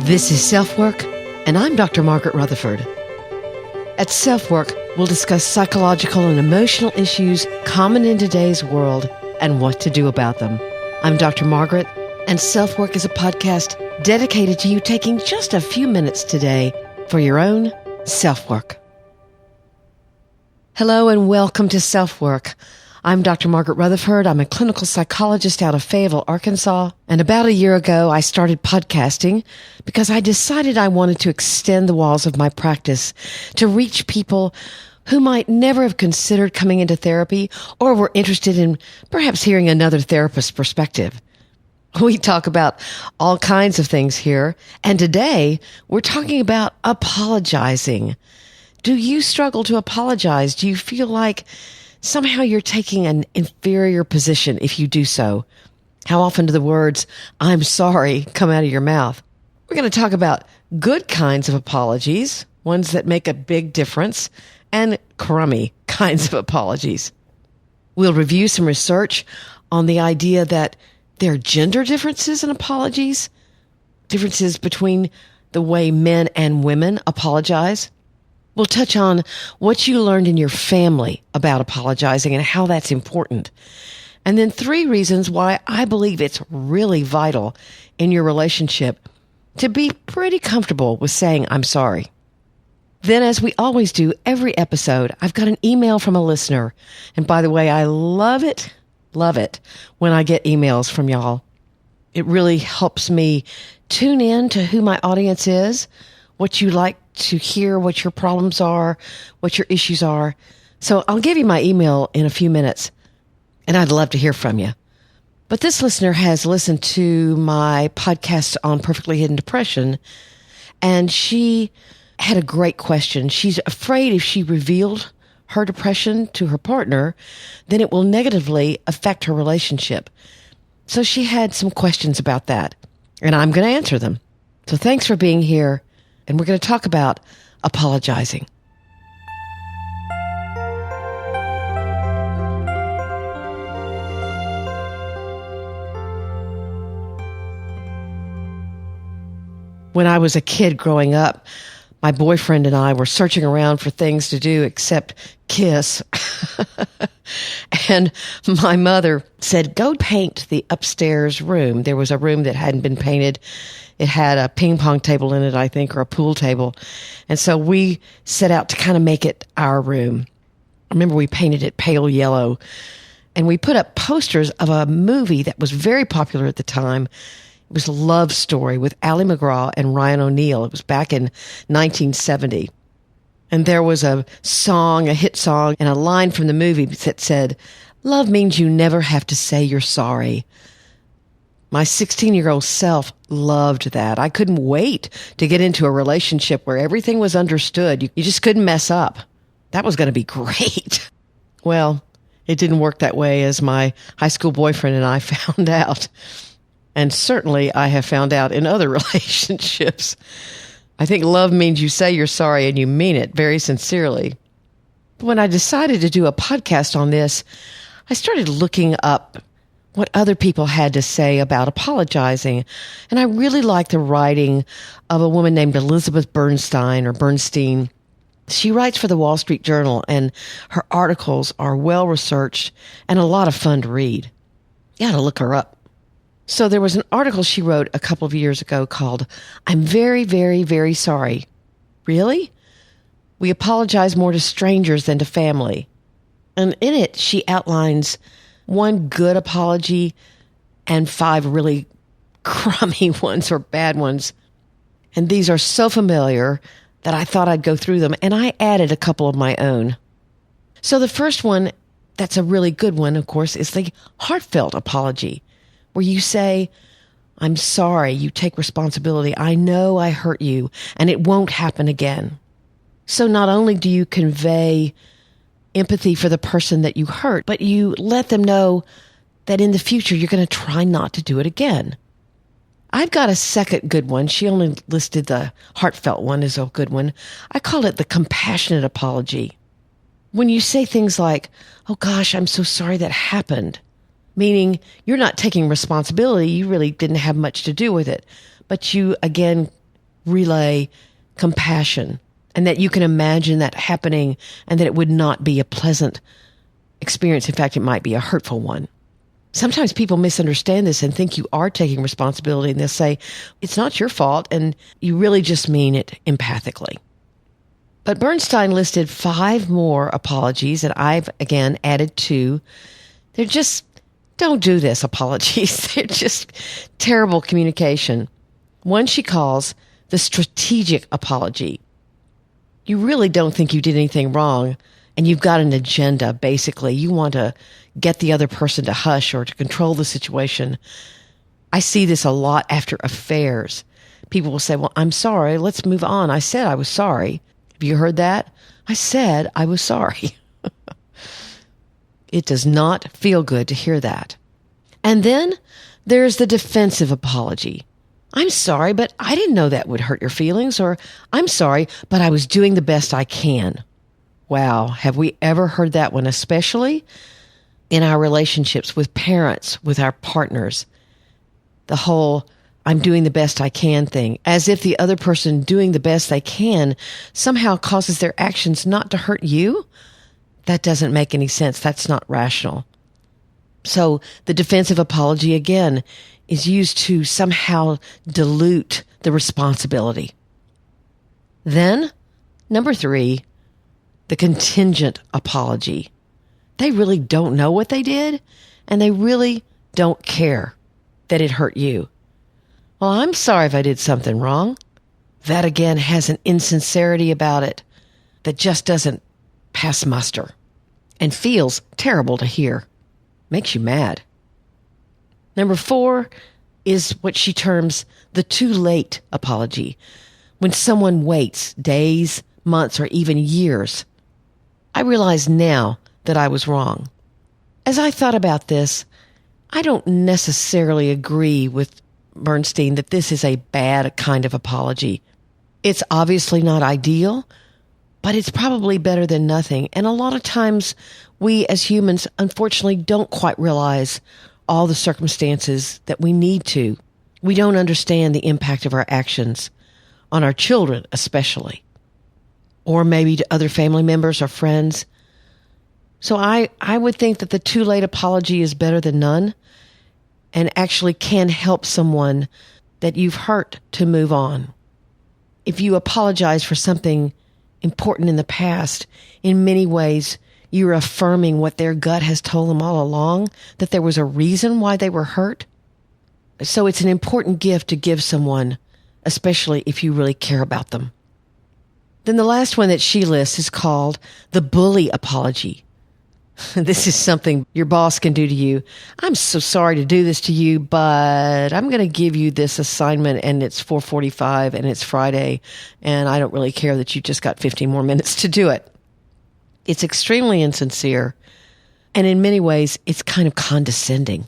This is SelfWork, and I'm Dr. Margaret Rutherford. At SelfWork, we'll discuss psychological and emotional issues common in today's world and what to do about them. I'm Dr. Margaret, and SelfWork is a podcast dedicated to you taking just a few minutes today for your own self-work. Hello and welcome to SelfWork. I'm Dr. Margaret Rutherford. I'm a clinical psychologist out of Fayetteville, Arkansas. And about a year ago, I started podcasting because I decided I wanted to extend the walls of my practice to reach people who might never have considered coming into therapy or were interested in perhaps hearing another therapist's perspective. We talk about all kinds of things here. And today, we're talking about apologizing. Do you struggle to apologize? Do you feel like somehow you're taking an inferior position if you do so? How often do the words, "I'm sorry," come out of your mouth? We're going to talk about good kinds of apologies, ones that make a big difference, and crummy kinds of apologies. We'll review some research on the idea that there are gender differences in apologies, differences between the way men and women apologize. We'll touch on what you learned in your family about apologizing and how that's important. And then 3 reasons why I believe it's really vital in your relationship to be pretty comfortable with saying, "I'm sorry." Then, as we always do every episode, I've got an email from a listener. And by the way, I love it when I get emails from y'all. It really helps me tune in to who my audience is, what you like to hear, what your problems are, what your issues are. So I'll give you my email in a few minutes, and I'd love to hear from you. But this listener has listened to my podcast on perfectly hidden depression, and she had a great question. She's afraid if she revealed her depression to her partner, then it will negatively affect her relationship. So she had some questions about that, and I'm going to answer them. So thanks for being here. And we're going to talk about apologizing. When I was a kid growing up, my boyfriend and I were searching around for things to do except kiss. And my mother said, "Go paint the upstairs room." There was a room that hadn't been painted. It had a ping pong table in it, I think, or a pool table. And so we set out to kind of make it our room. I remember we painted it pale yellow. And we put up posters of a movie that was very popular at the time. It was a love story with Ally McGraw and Ryan O'Neal. It was back in 1970. And there was a song, a hit song, and a line from the movie that said, "Love means you never have to say you're sorry." My 16-year-old self loved that. I couldn't wait to get into a relationship where everything was understood. You just couldn't mess up. That was going to be great. Well, it didn't work that way, as my high school boyfriend and I found out. And certainly I have found out in other relationships. I think love means you say you're sorry and you mean it very sincerely. But when I decided to do a podcast on this, I started looking up what other people had to say about apologizing. And I really like the writing of a woman named Elizabeth Bernstein. She writes for the Wall Street Journal, and her articles are well researched and a lot of fun to read. You ought to look her up. So there was an article she wrote a couple of years ago called, "I'm very, very, very sorry." Really? We apologize more to strangers than to family. And in it, she outlines 1 good apology and 5 really crummy ones or bad ones. And these are so familiar that I thought I'd go through them, and I added a couple of my own. So the first one, that's a really good one, of course, is the heartfelt apology, where you say, "I'm sorry," you take responsibility. "I know I hurt you, and it won't happen again." So not only do you convey empathy for the person that you hurt, but you let them know that in the future you're going to try not to do it again. I've got a second good one. She only listed the heartfelt one as a good one. I call it the compassionate apology. When you say things like, "Oh gosh, I'm so sorry that happened," meaning you're not taking responsibility. You really didn't have much to do with it. But you, again, relay compassion and that you can imagine that happening and that it would not be a pleasant experience. In fact, it might be a hurtful one. Sometimes people misunderstand this and think you are taking responsibility, and they'll say, it's not your fault, and you really just mean it empathically. But Bernstein listed 5 more apologies, and I've, again, added 2. They're just, don't do this apologies. They're just terrible communication. One she calls the strategic apology. You really don't think you did anything wrong, and you've got an agenda, basically. You want to get the other person to hush or to control the situation. I see this a lot after affairs. People will say, well, I'm sorry, let's move on. I said I was sorry. Have you heard that? I said I was sorry. It does not feel good to hear that. And then there's the defensive apology. I'm sorry, but I didn't know that would hurt your feelings, or I'm sorry, but I was doing the best I can. Wow, have we ever heard that one, especially in our relationships with parents, with our partners? The whole I'm doing the best I can thing, as if the other person doing the best they can somehow causes their actions not to hurt you. That doesn't make any sense. That's not rational. So the defensive apology, again, is used to somehow dilute the responsibility. Then, number 3, the contingent apology. They really don't know what they did, and they really don't care that it hurt you. Well, I'm sorry if I did something wrong. That, again, has an insincerity about it that just doesn't pass muster and feels terrible to hear. Makes you mad. Number 4 is what she terms the too late apology. When someone waits days, months, or even years. I realize now that I was wrong. As I thought about this, I don't necessarily agree with Bernstein that this is a bad kind of apology. It's obviously not ideal, but it's probably better than nothing. And a lot of times we as humans, unfortunately, don't quite realize all the circumstances that we need to. We don't understand the impact of our actions on our children, especially, or maybe to other family members or friends. So I would think that the too late apology is better than none and actually can help someone that you've hurt to move on. If you apologize for something important in the past, in many ways, you're affirming what their gut has told them all along, that there was a reason why they were hurt. So it's an important gift to give someone, especially if you really care about them. Then the last one that she lists is called the bully apology. This is something your boss can do to you. I'm so sorry to do this to you, but I'm going to give you this assignment and it's 4:45 and it's Friday and I don't really care that you just got 15 more minutes to do it. It's extremely insincere and in many ways it's kind of condescending.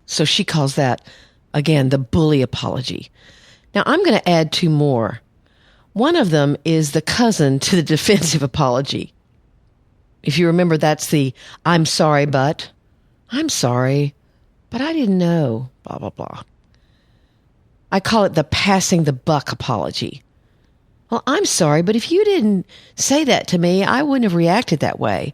So she calls that, again, the bully apology. Now I'm going to add 2 more. One of them is the cousin to the defensive apology. If you remember, that's the I'm sorry, but I didn't know, blah, blah, blah. I call it the passing the buck apology. Well, I'm sorry, but if you didn't say that to me, I wouldn't have reacted that way.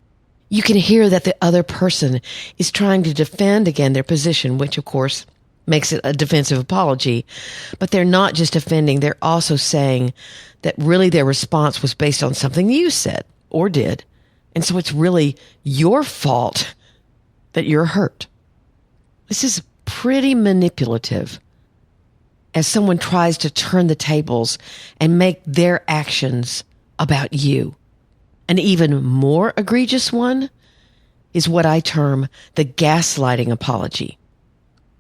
You can hear that the other person is trying to defend again their position, which of course makes it a defensive apology. But they're not just defending, they're also saying that really their response was based on something you said or did. And so it's really your fault that you're hurt. This is pretty manipulative as someone tries to turn the tables and make their actions about you. An even more egregious one is what I term the gaslighting apology.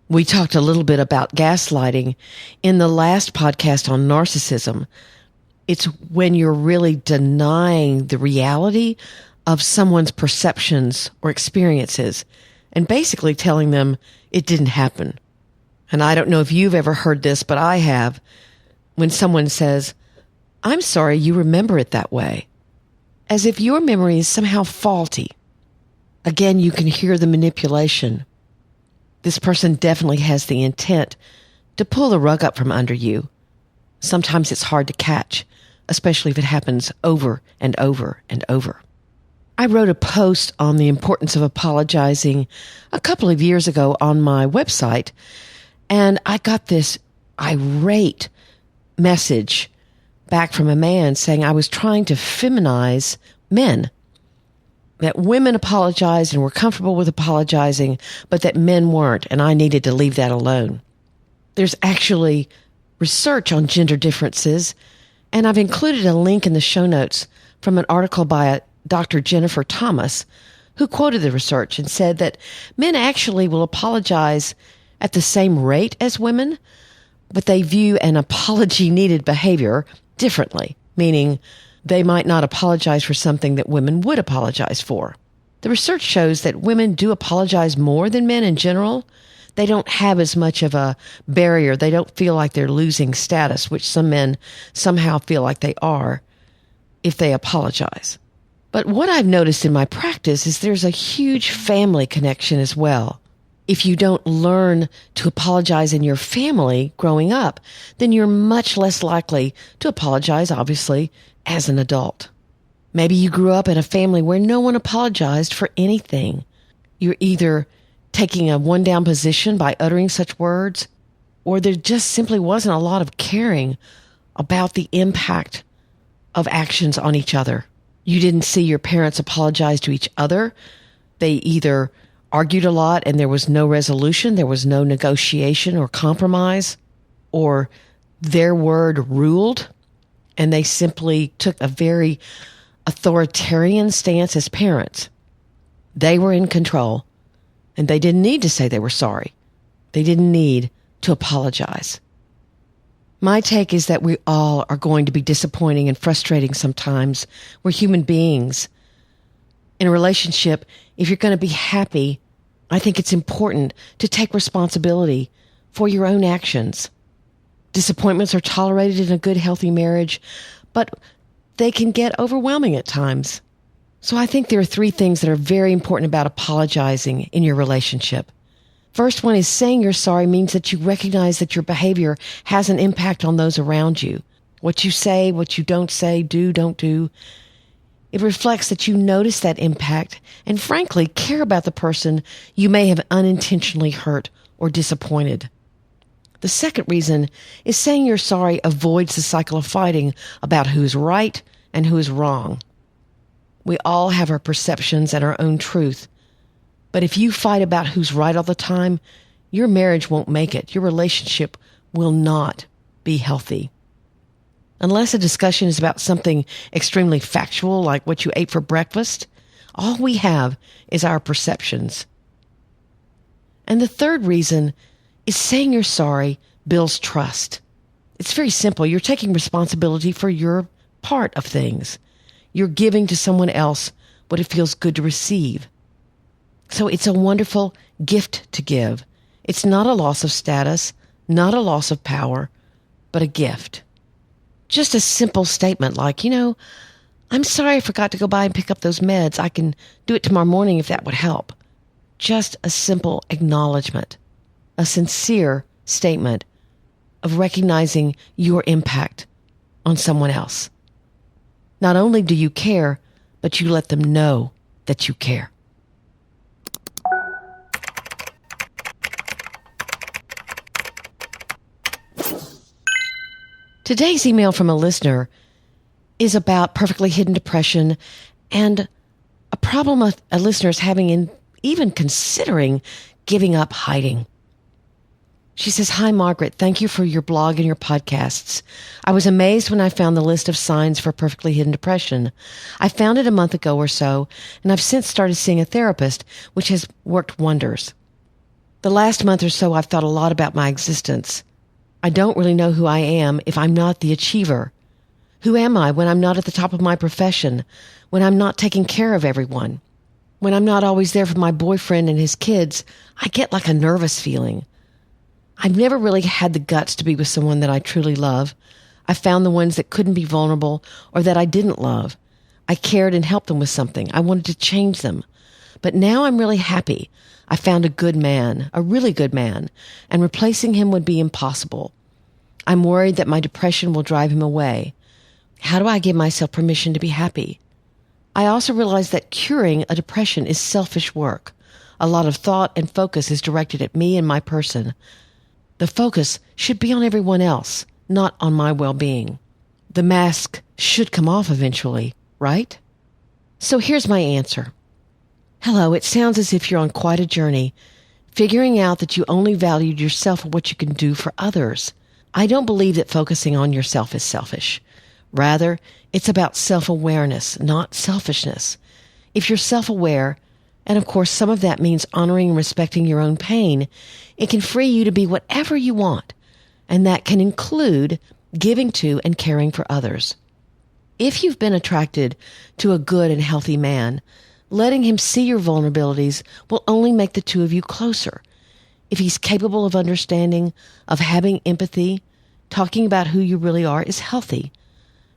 We talked a little bit about gaslighting in the last podcast on narcissism. It's when you're really denying the reality of someone's perceptions or experiences and basically telling them it didn't happen. And I don't know if you've ever heard this, but I have. When someone says, I'm sorry you remember it that way, as if your memory is somehow faulty. Again, you can hear the manipulation. This person definitely has the intent to pull the rug up from under you. sometimes it's hard to catch, especially if it happens over and over and over. I wrote a post on the importance of apologizing a couple of years ago on my website, and I got this irate message back from a man saying I was trying to feminize men, that women apologized and were comfortable with apologizing, but that men weren't, and I needed to leave that alone. There's actually research on gender differences, and I've included a link in the show notes from an article by Dr. Jennifer Thomas, who quoted the research and said that men actually will apologize at the same rate as women, but they view an apology-needed behavior differently, meaning they might not apologize for something that women would apologize for. The research shows that women do apologize more than men in general. They don't have as much of a barrier. They don't feel like they're losing status, which some men somehow feel like they are if they apologize. But what I've noticed in my practice is there's a huge family connection as well. If you don't learn to apologize in your family growing up, then you're much less likely to apologize, obviously, as an adult. Maybe you grew up in a family where no one apologized for anything. You're either taking a one-down position by uttering such words, or there just simply wasn't a lot of caring about the impact of actions on each other. You didn't see your parents apologize to each other. They either argued a lot and there was no resolution, there was no negotiation or compromise, or their word ruled, and they simply took a very authoritarian stance as parents. They were in control, and they didn't need to say they were sorry. They didn't need to apologize. My take is that we all are going to be disappointing and frustrating sometimes. We're human beings. In a relationship, if you're going to be happy, I think it's important to take responsibility for your own actions. Disappointments are tolerated in a good, healthy marriage, but they can get overwhelming at times. So I think there are 3 things that are very important about apologizing in your relationship. First one is saying you're sorry means that you recognize that your behavior has an impact on those around you. What you say, what you don't say, do, don't do. It reflects that you notice that impact and frankly care about the person you may have unintentionally hurt or disappointed. The second reason is saying you're sorry avoids the cycle of fighting about who's right and who is wrong. We all have our perceptions and our own truth. But if you fight about who's right all the time, your marriage won't make it. Your relationship will not be healthy. Unless a discussion is about something extremely factual, like what you ate for breakfast, all we have is our perceptions. And the third reason is saying you're sorry builds trust. It's very simple. You're taking responsibility for your part of things. You're giving to someone else what it feels good to receive. So it's a wonderful gift to give. It's not a loss of status, not a loss of power, but a gift. Just a simple statement like, I'm sorry I forgot to go by and pick up those meds. I can do it tomorrow morning if that would help. Just a simple acknowledgement, a sincere statement of recognizing your impact on someone else. Not only do you care, but you let them know that you care. Today's email from a listener is about perfectly hidden depression and a problem a listener is having in even considering giving up hiding. She says, "Hi, Margaret. Thank you for your blog and your podcasts. I was amazed when I found the list of signs for perfectly hidden depression. I found it a month ago or so, and I've since started seeing a therapist, which has worked wonders. The last month or so, I've thought a lot about my existence. I don't really know who I am if I'm not the achiever. Who am I when I'm not at the top of my profession, when I'm not taking care of everyone? When I'm not always there for my boyfriend and his kids, I get like a nervous feeling. I've never really had the guts to be with someone that I truly love. I found the ones that couldn't be vulnerable or that I didn't love. I cared and helped them with something. I wanted to change them. But now I'm really happy. I found a good man, a really good man, and replacing him would be impossible. I'm worried that my depression will drive him away. How do I give myself permission to be happy? I also realize that curing a depression is selfish work. A lot of thought and focus is directed at me and my person. The focus should be on everyone else, not on my well-being. The mask should come off eventually, right? So here's my answer. Hello, it sounds as if you're on quite a journey, figuring out that you only valued yourself for what you can do for others. I don't believe that focusing on yourself is selfish. Rather, it's about self-awareness, not selfishness. If you're self-aware, and of course some of that means honoring and respecting your own pain, it can free you to be whatever you want, and that can include giving to and caring for others. If you've been attracted to a good and healthy man, letting him see your vulnerabilities will only make the two of you closer. If he's capable of understanding, of having empathy, talking about who you really are is healthy.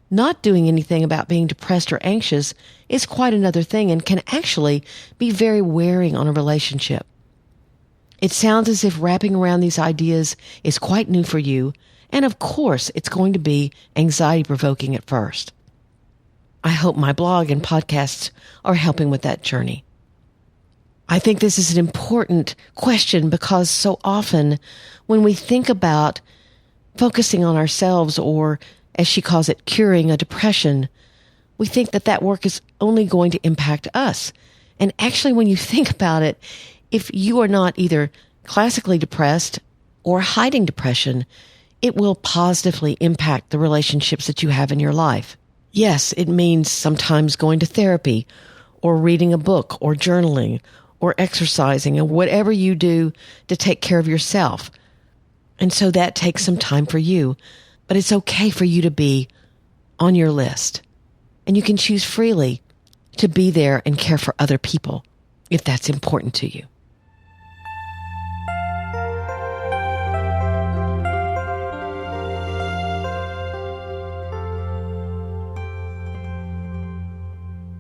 Not doing anything about being depressed or anxious is quite another thing and can actually be very wearing on a relationship. It sounds as if wrapping around these ideas is quite new for you, and of course it's going to be anxiety-provoking at first. I hope my blog and podcasts are helping with that journey. I think this is an important question because so often when we think about focusing on ourselves or, as she calls it, curing a depression, we think that that work is only going to impact us. And actually, when you think about it, if you are not either classically depressed or hiding depression, it will positively impact the relationships that you have in your life. Yes, it means sometimes going to therapy or reading a book or journaling or exercising or whatever you do to take care of yourself. And so that takes some time for you, but it's okay for you to be on your list. And you can choose freely to be there and care for other people if that's important to you.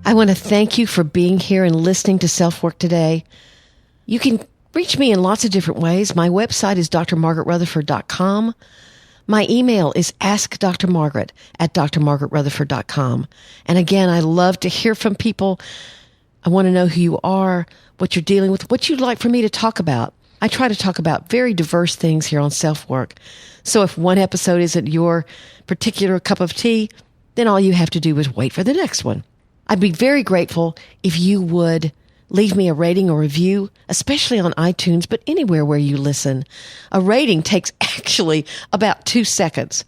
I want to thank you for being here and listening to SelfWork today. You can reach me in lots of different ways. My website is drmargaretrutherford.com. My email is askdrmargaret@drmargaretrutherford.com. And again, I love to hear from people. I want to know who you are, what you're dealing with, what you'd like for me to talk about. I try to talk about very diverse things here on SelfWork. So if one episode isn't your particular cup of tea, then all you have to do is wait for the next one. I'd be very grateful if you would leave me a rating or review, especially on iTunes, but anywhere where you listen. A rating takes actually about 2 seconds.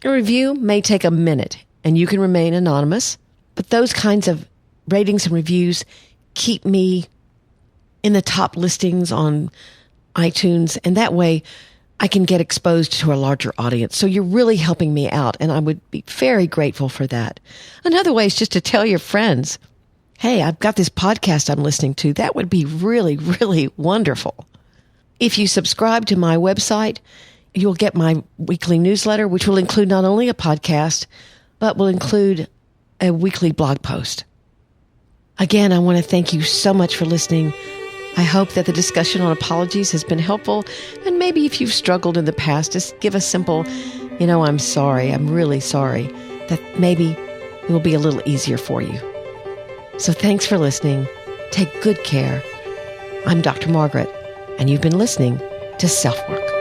A review may take a minute, and you can remain anonymous, but those kinds of ratings and reviews keep me in the top listings on iTunes, and that way I can get exposed to a larger audience. So you're really helping me out, and I would be very grateful for that. Another way is just to tell your friends, hey, I've got this podcast I'm listening to. That would be really, really wonderful. If you subscribe to my website, you'll get my weekly newsletter, which will include not only a podcast, but will include a weekly blog post. Again, I want to thank you so much for listening. I hope that the discussion on apologies has been helpful. And maybe if you've struggled in the past, just give a simple, I'm sorry, I'm really sorry. That maybe it will be a little easier for you. So thanks for listening. Take good care. I'm Dr. Margaret, and you've been listening to SelfWork.